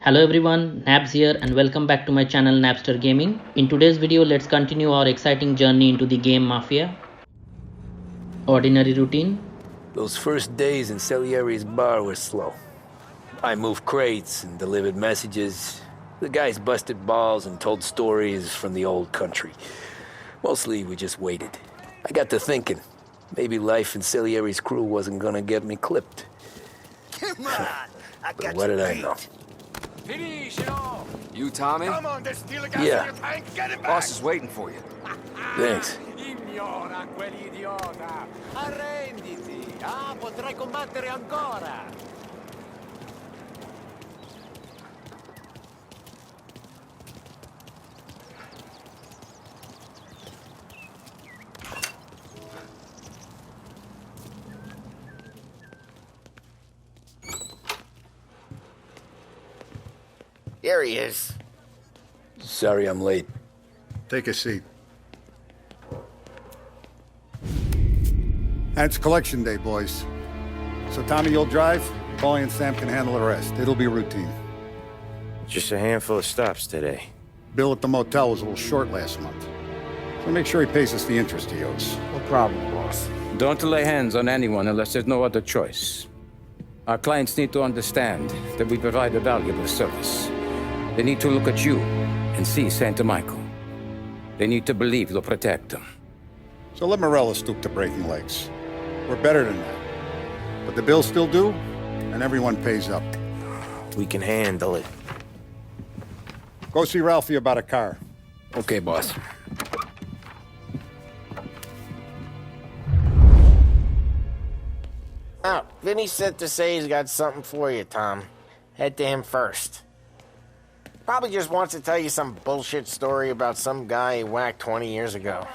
Hello everyone, Nabs here and welcome back to my channel Napster Gaming. In today's video, let's continue our exciting journey into the game Mafia. Ordinary routine. Those first days in Salieri's bar were slow. I moved crates and delivered messages. The guys busted balls and told stories from the old country. Mostly we just waited. I got to thinking, maybe life in Salieri's crew wasn't gonna get me clipped. Come on! I But got what you did I beat. know? You, Tommy? Come on, there's steel gas Yeah. in your tank. Get it back! Boss is waiting for you. Thanks. Ignora quell'idiota! Arrenditi! Ah, potrai combattere ancora! Here he is. Sorry I'm late. Take a seat. And it's collection day, boys. So Tommy, you'll drive. Paulie and Sam can handle the rest. It'll be routine. Just a handful of stops today. Bill at the motel was a little short last month. So make sure he pays us the interest he owes. No problem, boss. Don't lay hands on anyone unless there's no other choice. Our clients need to understand that we provide a valuable service. They need to look at you and see Santa Michael. They need to believe you'll protect them. So let Morello stoop to breaking legs. We're better than that. But the bill's still due, and everyone pays up. We can handle it. Go see Ralphie about a car. Okay, boss. Oh, Vinny sent to say he's got something for you, Tom. Head to him first. Probably just wants to tell you some bullshit story about some guy he whacked 20 years ago.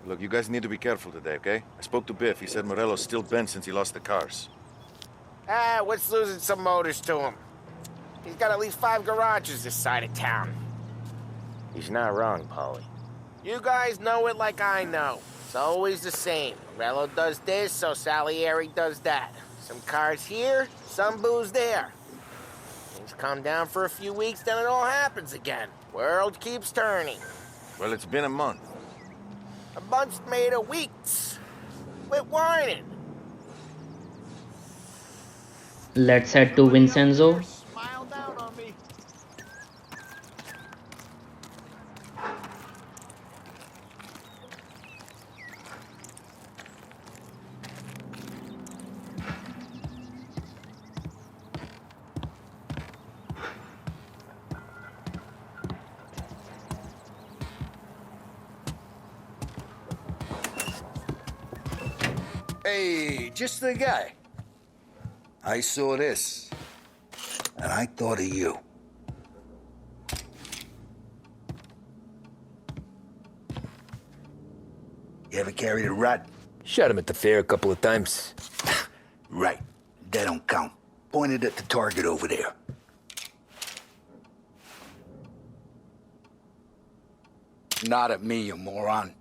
Look, you guys need to be careful today, okay? I spoke to Biff. He said Morello's still bent since he lost the cars. Ah, what's losing some motors to him? He's got at least 5 garages this side of town. He's not wrong, Paulie. You guys know it like I know. It's always the same. Morello does this, so Salieri does that. Some cars here, some booze there. Things calm down for a few weeks, then it all happens again. World keeps turning. Well, it's been a month. A month's made of weeks. Quit whining. Let's head to Vincenzo. Smile down on me. Hey, just the guy. I saw this, and I thought of you. You ever carried a rat? Shot him at the fair a couple of times. Right. That don't count. Pointed at the target over there. Not at me, you moron.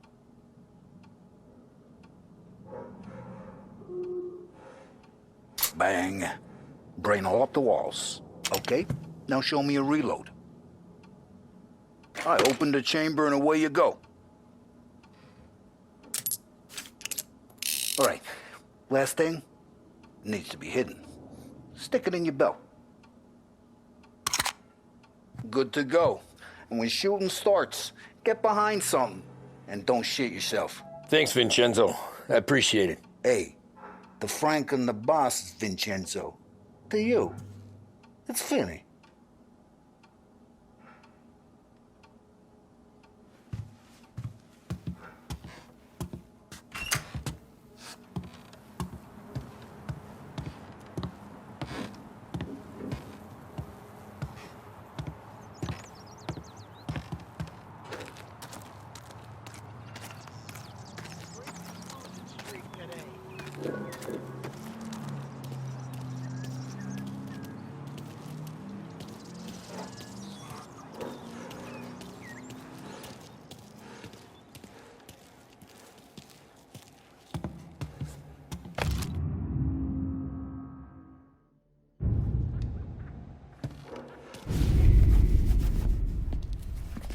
Bang. Brain all up the walls. Okay, now show me a reload. I open the chamber and away you go. All right, last thing, needs to be hidden. Stick it in your belt. Good to go. And when shooting starts, get behind something and don't shit yourself. Thanks, Vincenzo. I appreciate it. Hey, the Frank and the boss is Vincenzo. To you, it's Finny.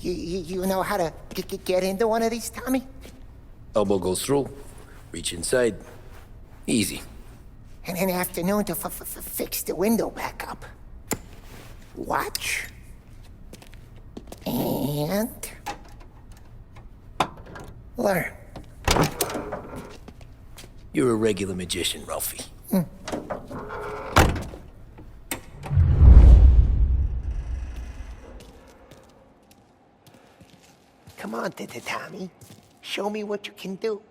You know how to get into one of these, Tommy? Elbow goes through, reach inside. Easy. And in the afternoon to fix the window back up. Watch. And... learn. You're a regular magician, Ralphie. Come on, Tommy. Show me what you can do.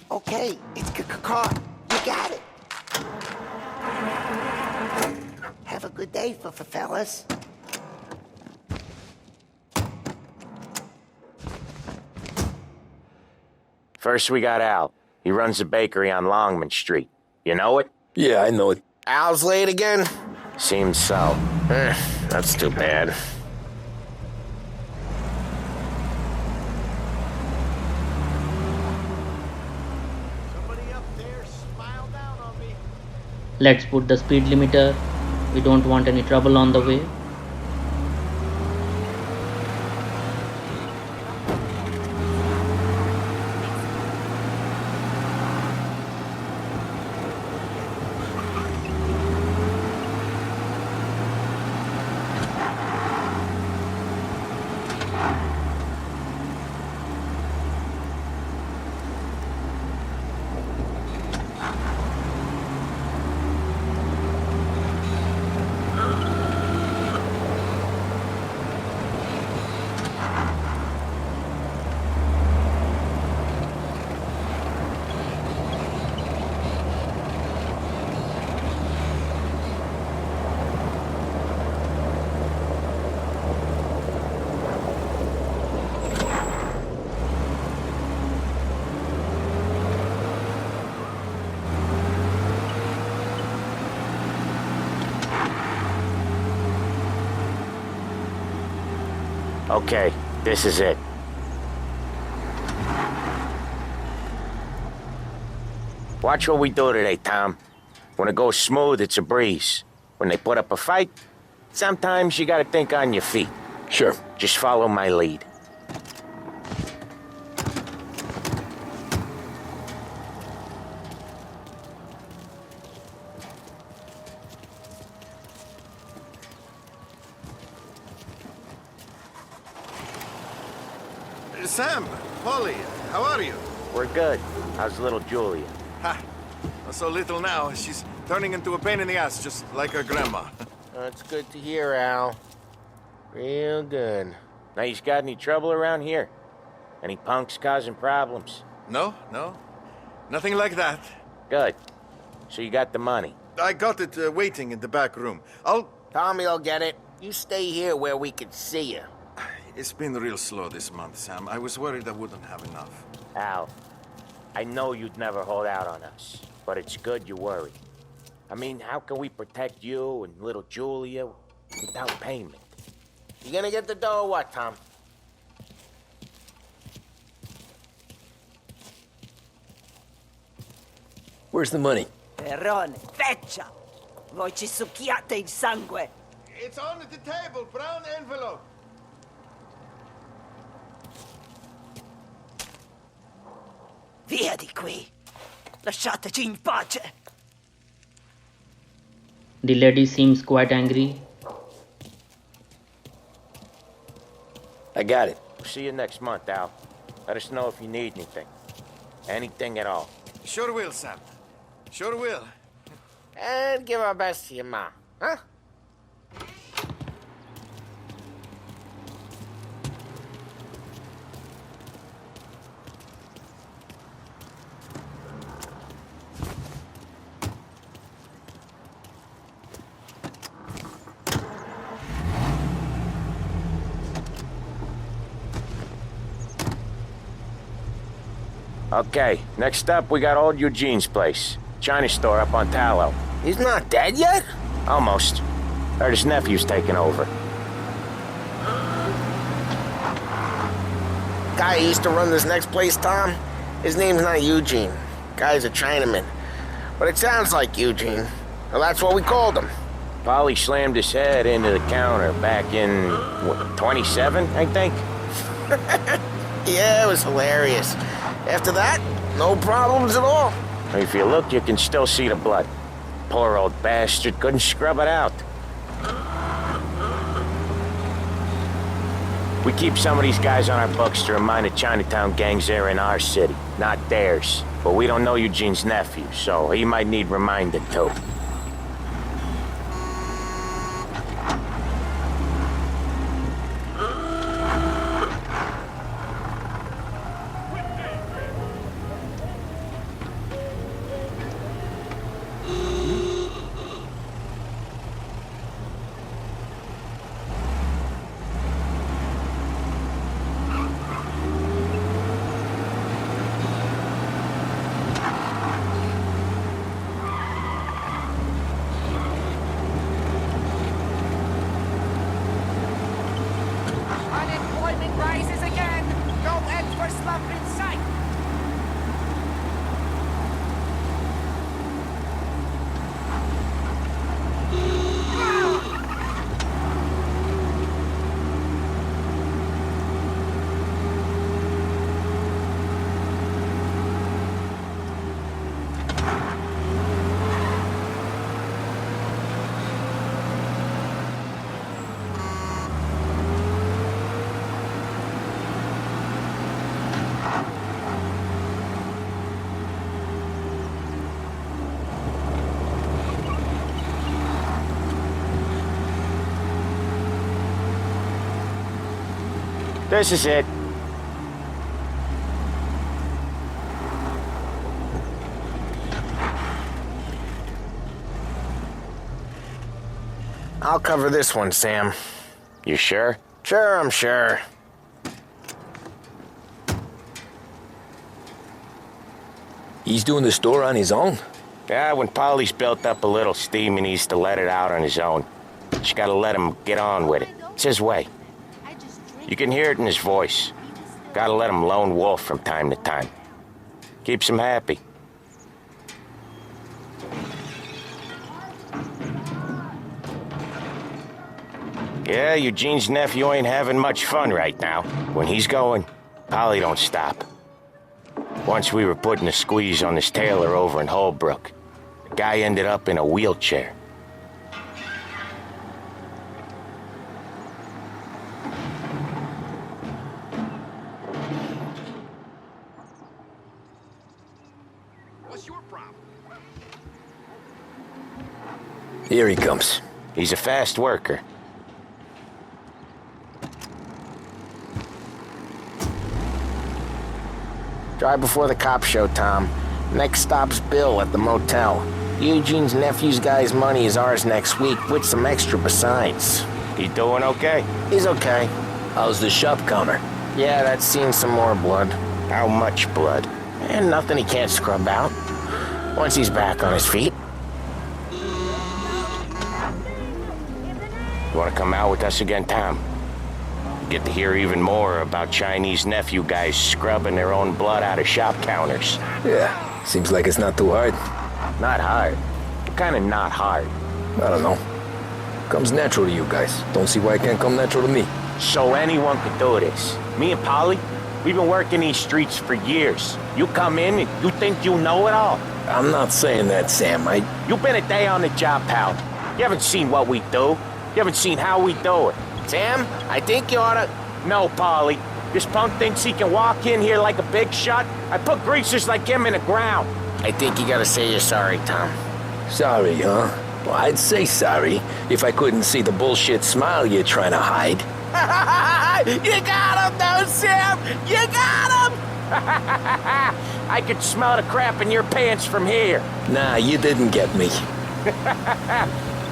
Okay, it's caught. You got it. Have a good day, fellas. First, we got Al. He runs a bakery on Longman Street. You know it? Yeah, I know it. Al's late again? Seems so. That's too bad. Somebody up there smile down on me. Let's put the speed limiter. We don't want any trouble on the way. Okay, this is it. Watch what we do today, Tom. When it goes smooth, it's a breeze. When they put up a fight, sometimes you gotta think on your feet. Sure. Just follow my lead. Sam, Paulie, how are you? We're good. How's little Julia? Ha! So little now, she's turning into a pain in the ass, just like her grandma. That's good to hear, Al. Real good. Now, you got any trouble around here? Any punks causing problems? No, nothing like that. Good. So you got the money? I got it waiting in the back room. Tommy will get it. You stay here where we can see you. It's been real slow this month, Sam. I was worried I wouldn't have enough. Al, I know you'd never hold out on us, but it's good you worry. I mean, how can we protect you and little Julia without payment? You gonna get the dough or what, Tom? Where's the money? Perrone, feccia! Voi ci succhiate il sangue! It's on the table, brown envelope. Via di qui! Lasciateci in pace! The lady seems quite angry. I got it. We'll see you next month, Al. Let us know if you need anything. Anything at all. Sure will, Sam. Sure will. And give our best to your ma, huh? Okay, next up, we got old Eugene's place. China store up on Tallow. He's not dead yet? Almost. Heard his nephew's taking over. Guy who used to run this next place, Tom, his name's not Eugene. Guy's a Chinaman. But it sounds like Eugene. Well, that's what we called him. Paulie slammed his head into the counter back in, what, 27, I think? Yeah, it was hilarious. After that, no problems at all. If you look, you can still see the blood. Poor old bastard couldn't scrub it out. We keep some of these guys on our books to remind the Chinatown gangs they're in our city, not theirs. But we don't know Eugene's nephew, so he might need reminding too. Unemployment rises again. No end for slump in sight. This is it. I'll cover this one, Sam. You sure? Sure, I'm sure. He's doing the store on his own? Yeah, when Paulie's built up a little steam, he needs to let it out on his own. Just gotta let him get on with it. It's his way. You can hear it in his voice. Gotta let him lone wolf from time to time. Keeps him happy. Yeah, Eugene's nephew ain't having much fun right now. When he's going, Paulie don't stop. Once we were putting a squeeze on this tailor over in Holbrook. The guy ended up in a wheelchair. Here he comes. He's a fast worker. Drive before the cops show, Tom. Next stop's Bill at the motel. Eugene's nephew's guy's money is ours next week, with some extra besides. He doing okay? He's okay. How's the shop counter? Yeah, that's seen some more blood. How much blood? And nothing he can't scrub out. Once he's back on his feet. You want to come out with us again, Tom? Get to hear even more about Chinese nephew guys scrubbing their own blood out of shop counters. Yeah, seems like it's not too hard. Not hard. Kind of not hard. I don't know. Comes natural to you guys. Don't see why it can't come natural to me. So anyone could do this. Me and Paulie, we've been working these streets for years. You come in and you think you know it all. I'm not saying that, Sam. You've been a day on the job, pal. You haven't seen what we do. You haven't seen how we do it. Sam, I think you oughta... No, Paulie. This punk thinks he can walk in here like a big shot. I put greasers like him in the ground. I think you gotta say you're sorry, Tom. Sorry, huh? Well, I'd say sorry if I couldn't see the bullshit smile you're trying to hide. You got him, though, Sam! You got him! I could smell the crap in your pants from here. Nah, you didn't get me.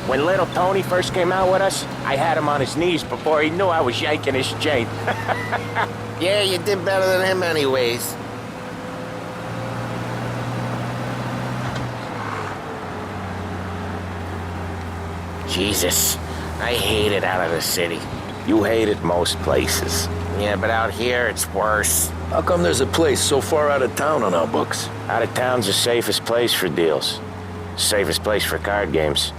When little Tony first came out with us, I had him on his knees before he knew I was yanking his chain. Yeah, you did better than him anyways. Jesus, I hate it out of the city. You hate it most places. Yeah, but out here, it's worse. How come there's a place so far out of town on our books? Out of town's the safest place for deals. Safest place for card games.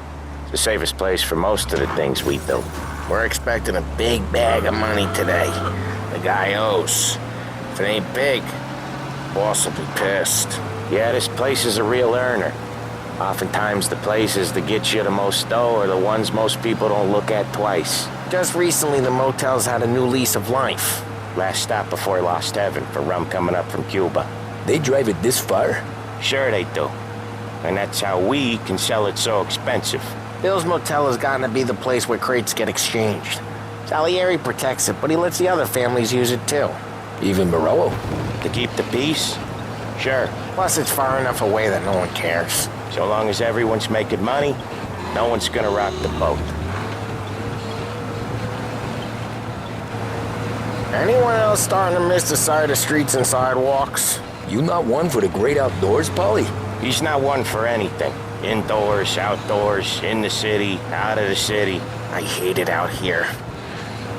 The safest place for most of the things we do. We're expecting a big bag of money today. The guy owes. If it ain't big, boss will be pissed. Yeah, this place is a real earner. Oftentimes the places that get you the most dough are the ones most people don't look at twice. Just recently, the motel's had a new lease of life. Last stop before Lost Heaven for rum coming up from Cuba. They drive it this far? Sure they do. And that's how we can sell it so expensive. Bill's Motel has gotten to be the place where crates get exchanged. Salieri protects it, but he lets the other families use it too. Even Morello? To keep the peace? Sure. Plus, it's far enough away that no one cares. So long as everyone's making money, no one's gonna rock the boat. Anyone else starting to miss the side of streets and sidewalks? You not one for the great outdoors, Paulie? He's not one for anything. Indoors, outdoors, in the city, out of the city. I hate it out here.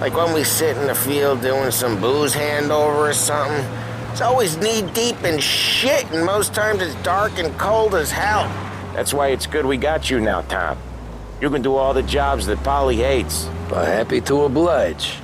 Like when we sit in the field doing some booze handover or something. It's always knee-deep in shit, and most times it's dark and cold as hell. That's why it's good we got you now, Tom. You can do all the jobs that Paulie hates. Happy to oblige.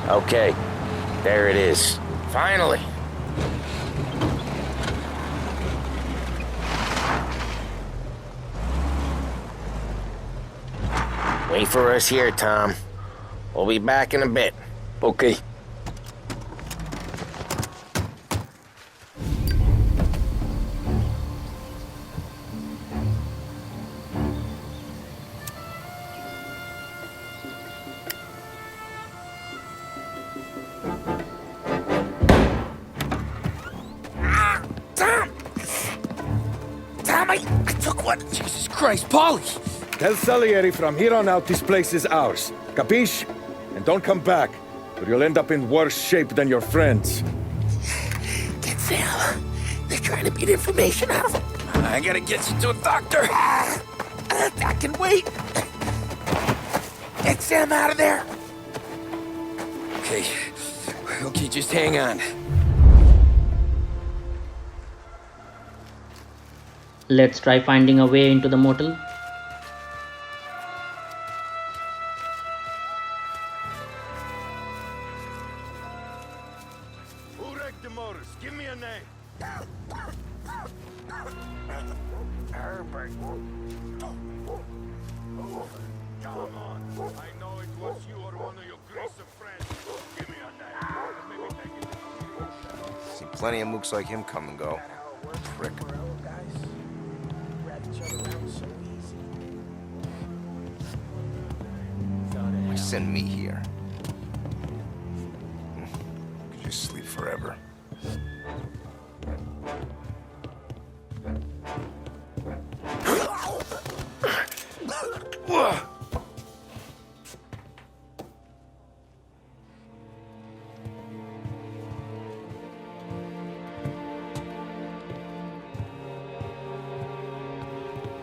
Okay, there it is. Finally. Wait for us here, Tom. We'll be back in a bit. Okay. I took one. Jesus Christ, Paulie! Tell Salieri from here on out this place is ours. Capiche? And don't come back, or you'll end up in worse shape than your friends. Vincenzo, they're trying to beat information out of him. I gotta get you to a doctor. I can wait. Get Sam out of there. Okay, just hang on. Let's try finding a way into the motel. Who wrecked the motors? Give me a name. Herbert. Come on. I know it was you or one of your greaser friends. Give me a name. Maybe take it. Seen plenty of mooks like him come and go. Prick. Why send me here? Could just sleep forever.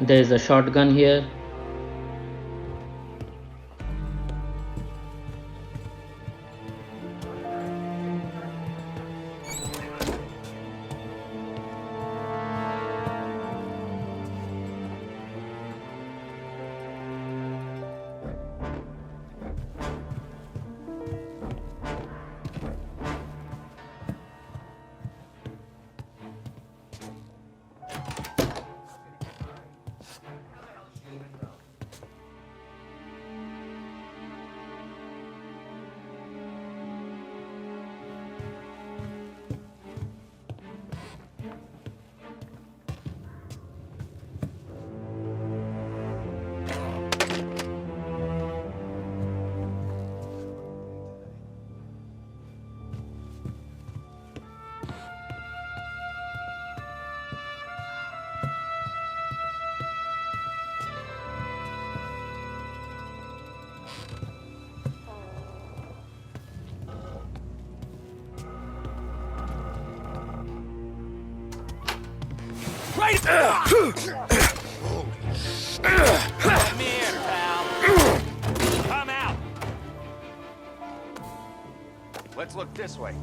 There is a shotgun here. Right! Come here, pal. Come out. Let's look this way.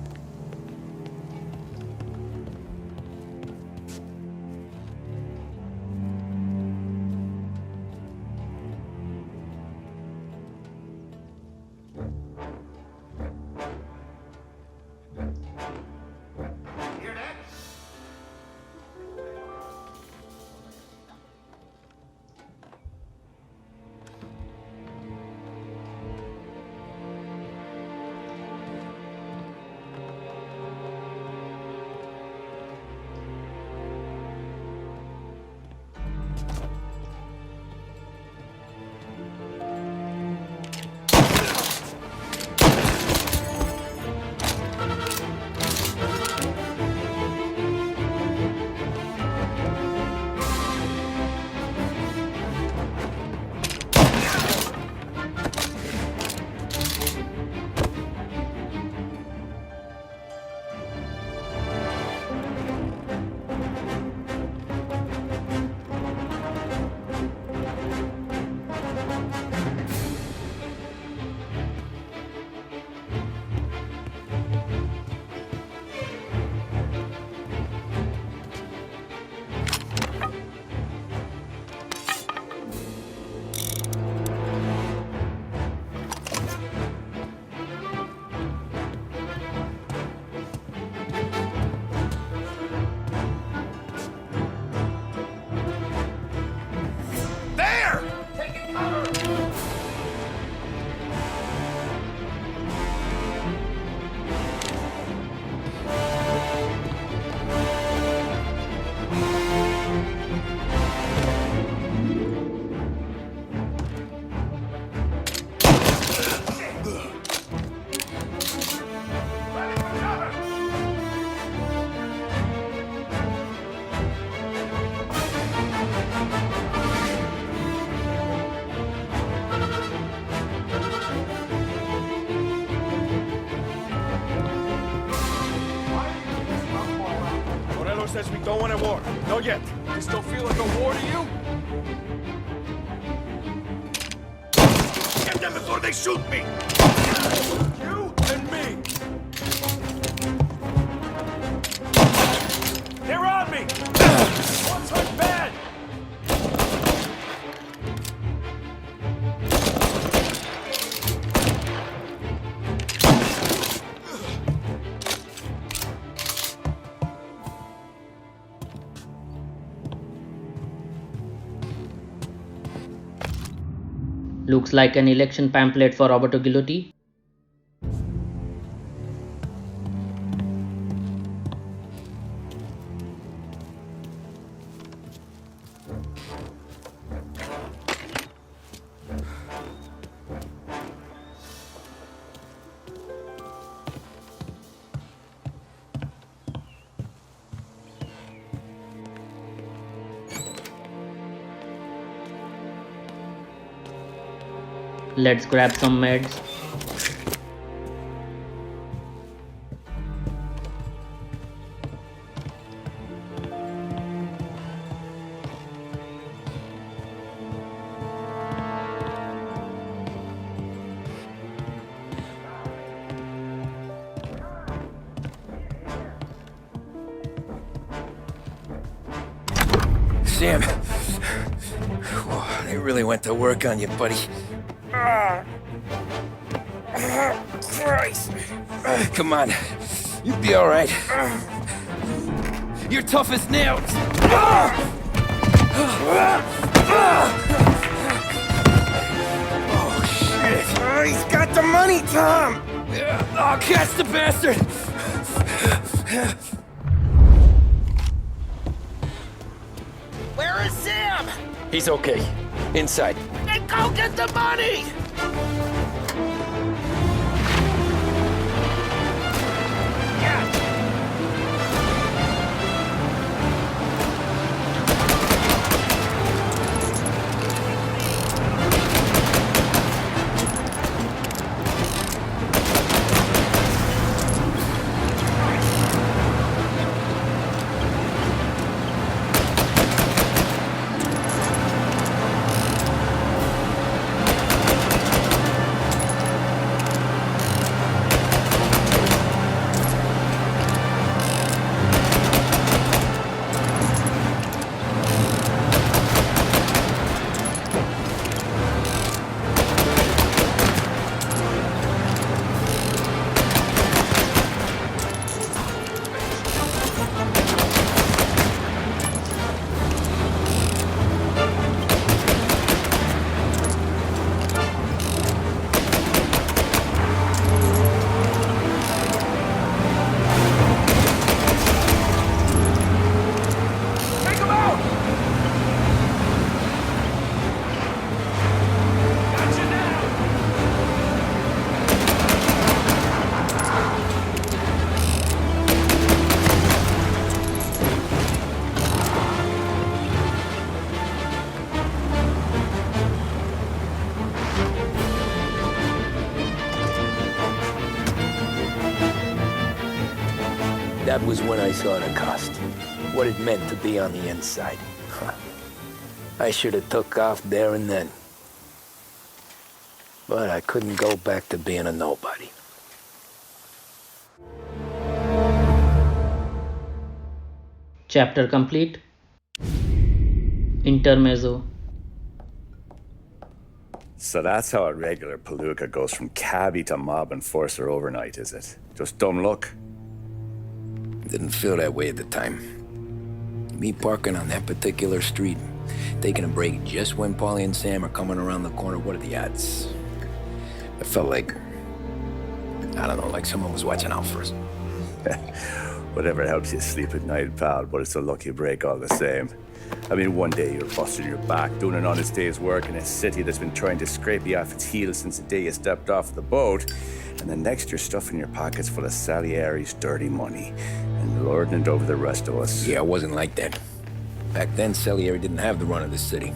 Morello says we don't want a war. Not yet. This don't feel like a war to you? Get them before they shoot me! You and me! They're on me! One's hurt bad! Looks like an election pamphlet for Roberto Gilotti. Let's grab some meds. Sam, whoa, they really went to work on you, buddy. Christ. Come on. You'll be all right. You're tough as nails. Oh, shit. He's got the money, Tom. Oh, catch the bastard. Where is Sam? He's okay. Inside. Then go get the money! That was when I saw the cost. What it meant to be on the inside. Huh. I should have took off there and then. But I couldn't go back to being a nobody. Chapter complete. Intermezzo. So that's how a regular palooka goes from cabbie to mob enforcer overnight, is it? Just dumb luck? Didn't feel that way at the time. Me parking on that particular street, taking a break just when Paulie and Sam are coming around the corner, what are the odds? I felt like, I don't know, like someone was watching out for us. Whatever helps you sleep at night, pal, but it's a lucky break all the same. I mean, one day you're busting your back, doing an honest day's work in a city that's been trying to scrape you off its heels since the day you stepped off the boat, and the next you're stuffing your pockets full of Salieri's dirty money and lording it over the rest of us. Yeah, it wasn't like that. Back then, Salieri didn't have the run of the city.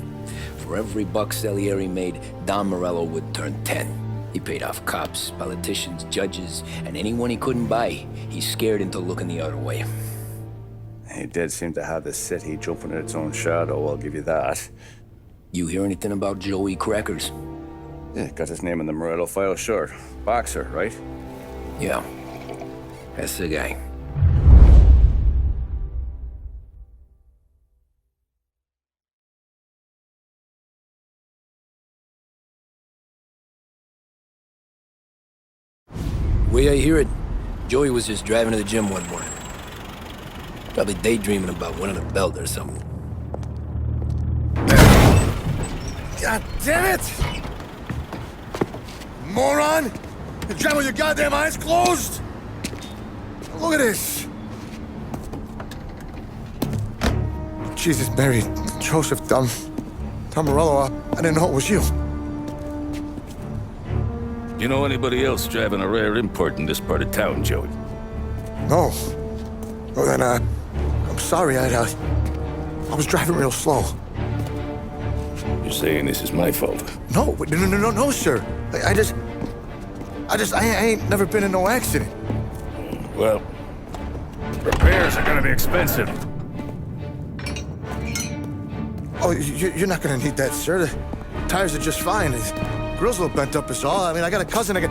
For every buck Salieri made, Don Morello would turn 10. He paid off cops, politicians, judges, and anyone he couldn't buy, he scared into looking the other way. He did seem to have the city jumping at its own shadow, I'll give you that. You hear anything about Joey Crackers? Yeah, got his name in the Morello file, sure. Boxer, right? Yeah, that's the guy. Way I hear it, Joey was just driving to the gym one morning. Probably daydreaming about winning a belt or something. God damn it! Moron! You drive with your goddamn eyes closed? Look at this! Jesus, Mary, Joseph, Tom Morello, I didn't know it was you. You know anybody else driving a rare import in this part of town, Joey? No. Well then, I'm sorry, I was driving real slow. You're saying this is my fault? No, sir. I ain't never been in no accident. Well, repairs are gonna be expensive. Oh, you're not gonna need that, sir. The tires are just fine. The grill's a little bent up is all. I mean, I got a cousin I can...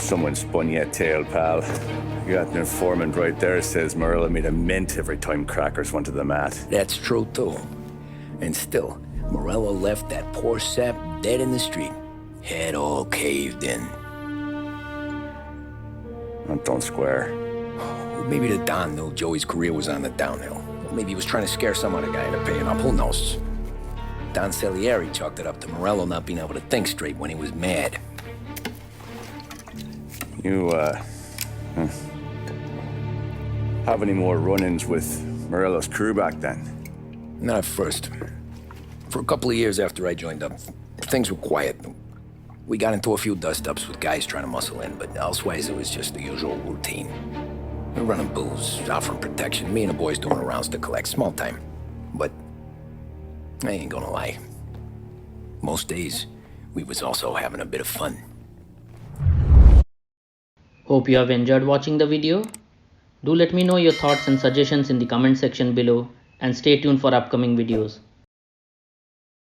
Someone spun you a tale, pal. You got an informant right there says Morello made a mint every time Crackers went to the mat. That's true, too. And still, Morello left that poor sap dead in the street. Head all caved in. Don't square. Maybe the Don knew Joey's career was on the downhill. Maybe he was trying to scare some other guy into paying up. Who knows? Don Salieri chalked it up to Morello not being able to think straight when he was mad. You, have any more run-ins with Morello's crew back then? Not at first. For a couple of years after I joined up, things were quiet. We got into a few dust-ups with guys trying to muscle in, but elsewise it was just the usual routine. We're running booze, offering protection, me and the boys doing the rounds to collect, small time. But I ain't gonna lie. Most days, we was also having a bit of fun. Hope you have enjoyed watching the video. Do let me know your thoughts and suggestions in the comment section below and stay tuned for upcoming videos.